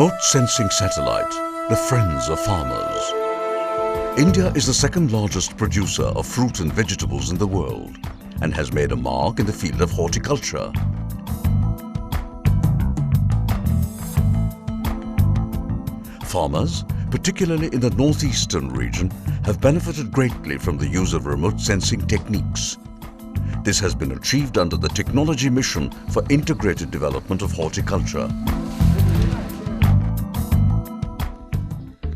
Remote sensing satellite, the friends of farmers. India is the second largest producer of fruit and vegetables in the world and has made a mark in the field of horticulture. Farmers, particularly in the northeastern region, have benefited greatly from the use of remote sensing techniques. This has been achieved under the Technology Mission for Integrated Development of Horticulture.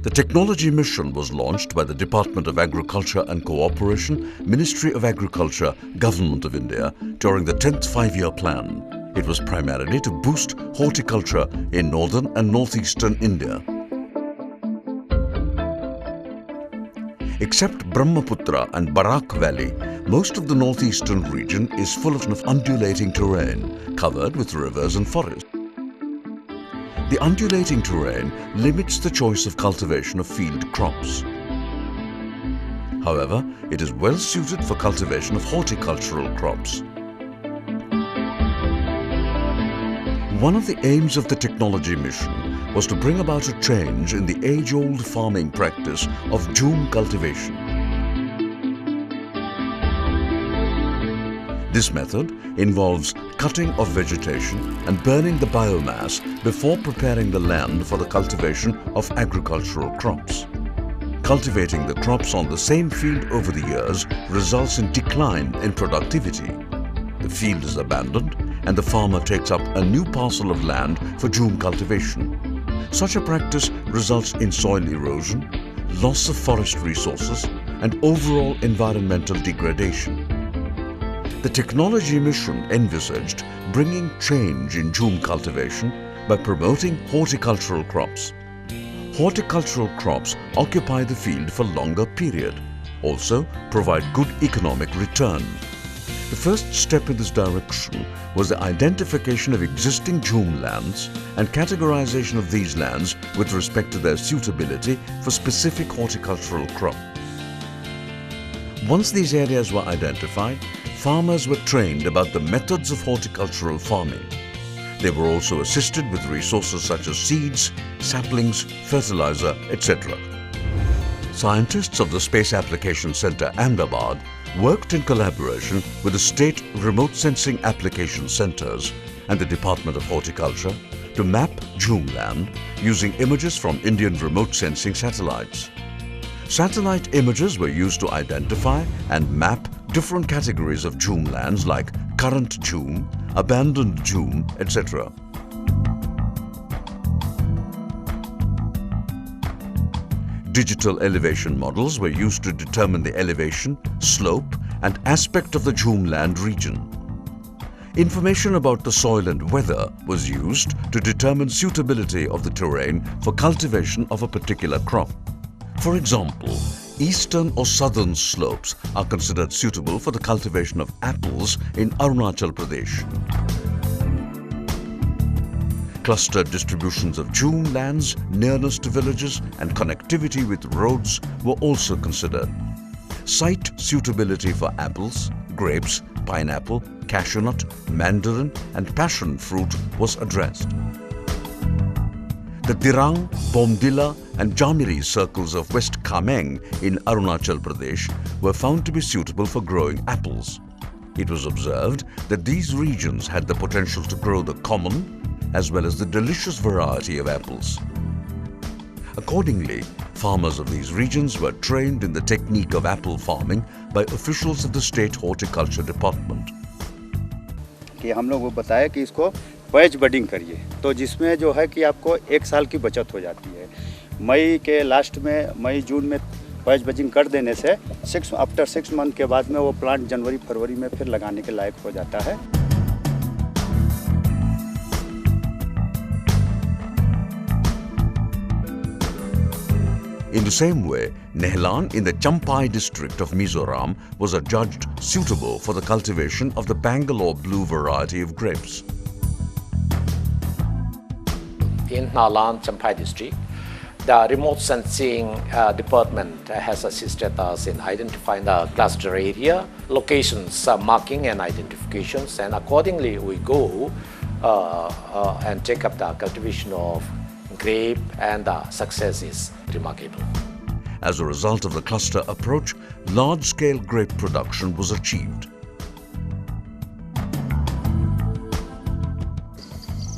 The Technology Mission was launched by the Department of Agriculture and Cooperation, Ministry of Agriculture, Government of India during the 10th five-year plan. It was primarily to boost horticulture in northern and northeastern India. Except Brahmaputra and Barak Valley, most of the northeastern region is full of undulating terrain, covered with rivers and forests. The undulating terrain limits the choice of cultivation of field crops. However, it is well suited for cultivation of horticultural crops. One of the aims of the Technology Mission was to bring about a change in the age-old farming practice of Jhum cultivation. This method involves cutting of vegetation and burning the biomass before preparing the land for the cultivation of agricultural crops. Cultivating the crops on the same field over the years results in decline in productivity. The field is abandoned and the farmer takes up a new parcel of land for Jhum cultivation. Such a practice results in soil erosion, loss of forest resources, and overall environmental degradation. The Technology Mission envisaged bringing change in Jhum cultivation by promoting horticultural crops. Horticultural crops occupy the field for longer period, also provide good economic return. The first step in this direction was the identification of existing Jhum lands and categorization of these lands with respect to their suitability for specific horticultural crops. Once these areas were identified, farmers were trained about the methods of horticultural farming. They were also assisted with resources such as seeds, saplings, fertilizer, etc. Scientists of the Space Application Center, Ahmedabad, worked in collaboration with the state remote sensing application centers and the Department of Horticulture to map Jhum land using images from Indian remote sensing satellites. Satellite images were used to identify and map different categories of Jhum lands like current Jhum, abandoned Jhum, etc. Digital elevation models were used to determine the elevation, slope, and aspect of the Jhum land region. Information about the soil and weather was used to determine suitability of the terrain for cultivation of a particular crop. For example, eastern or southern slopes are considered suitable for the cultivation of apples in Arunachal Pradesh. Clustered distributions of Jhum lands, nearness to villages and connectivity with roads were also considered. Site suitability for apples, grapes, pineapple, cashew nut, mandarin and passion fruit was addressed. The Dirang, Bomdila and Jamiri circles of West Kameng in Arunachal Pradesh were found to be suitable for growing apples. It was observed that these regions had the potential to grow the common as well as the delicious variety of apples. Accordingly, farmers of these regions were trained in the technique of apple farming by officials of the State Horticulture Department. कि हम लोग वो बताया कि इसको patch budding करिए, तो जिसमें जो है कि आपको 1 साल की बचत हो जाती है। मई के लास्ट में, मई जून में पैच बडिंग कर देने से आफ्टर 6 मंथ के बाद में वो प्लांट जनवरी फरवरी में फिर लगाने के लायक हो जाता है। In the same way, Nehlan in the Champai district of Mizoram was adjudged suitable for the cultivation of the Bangalore blue variety of grapes. In Nehlan, Champai district, the remote sensing department has assisted us in identifying the cluster area, locations, marking and identifications, and accordingly we go and take up the cultivation of grape, and the success is remarkable. As a result of the cluster approach, large-scale grape production was achieved.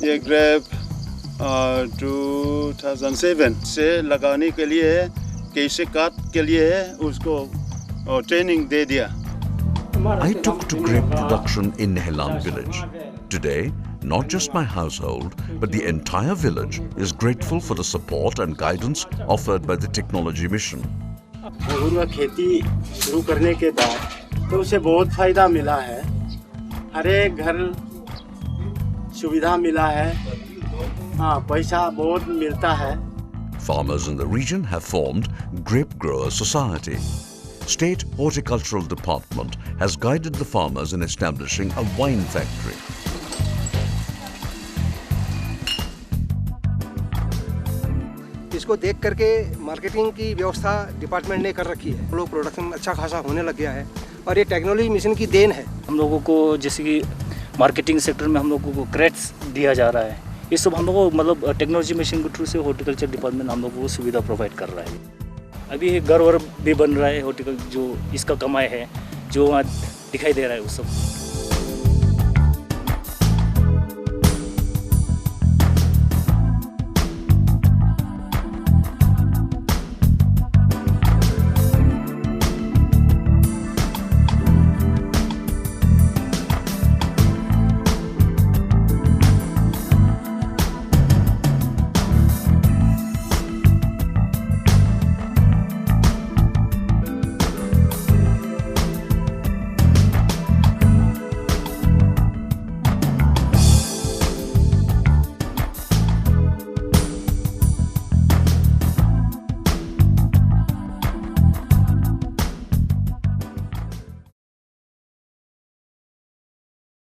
ये grep 2007 से लगाने के लिए कैसे काट के लिए उसको ट्रेनिंग दे दिया. I took to grape production in Nehlan village. Today, not just my household, but the entire village is grateful for the support and guidance offered by the technology mission. अंगूर का खेती शुरू करने के बाद तो उसे बहुत फायदा मिला है. हर एक घर सुविधा मिला है. हाँ, पैसा बहुत मिलता है. Farmers in the region have formed Grape Grower Society. State Horticultural Department has guided the farmers in establishing a wine factory. इसको देख करके मार्केटिंग की व्यवस्था डिपार्टमेंट ने कर रखी है. लोग प्रोडक्शन अच्छा खासा होने लग गया है और ये टेक्नोलॉजी मिशन की देन है. हम लोगों को जैसे कि मार्केटिंग सेक्टर में हम लोगों को क्रेट्स दिया जा रहा है. ये सब हम लोगों को मतलब टेक्नोलॉजी मिशन के थ्रू से हॉर्टिकल्चर डिपार्टमेंट हम लोगों को सुविधा प्रोवाइड कर रहा है. अभी घर वर भी बन रहा है हॉर्टिकल्चर जो इसका कमाई है जो वहाँ दिखाई दे रहा है वो सब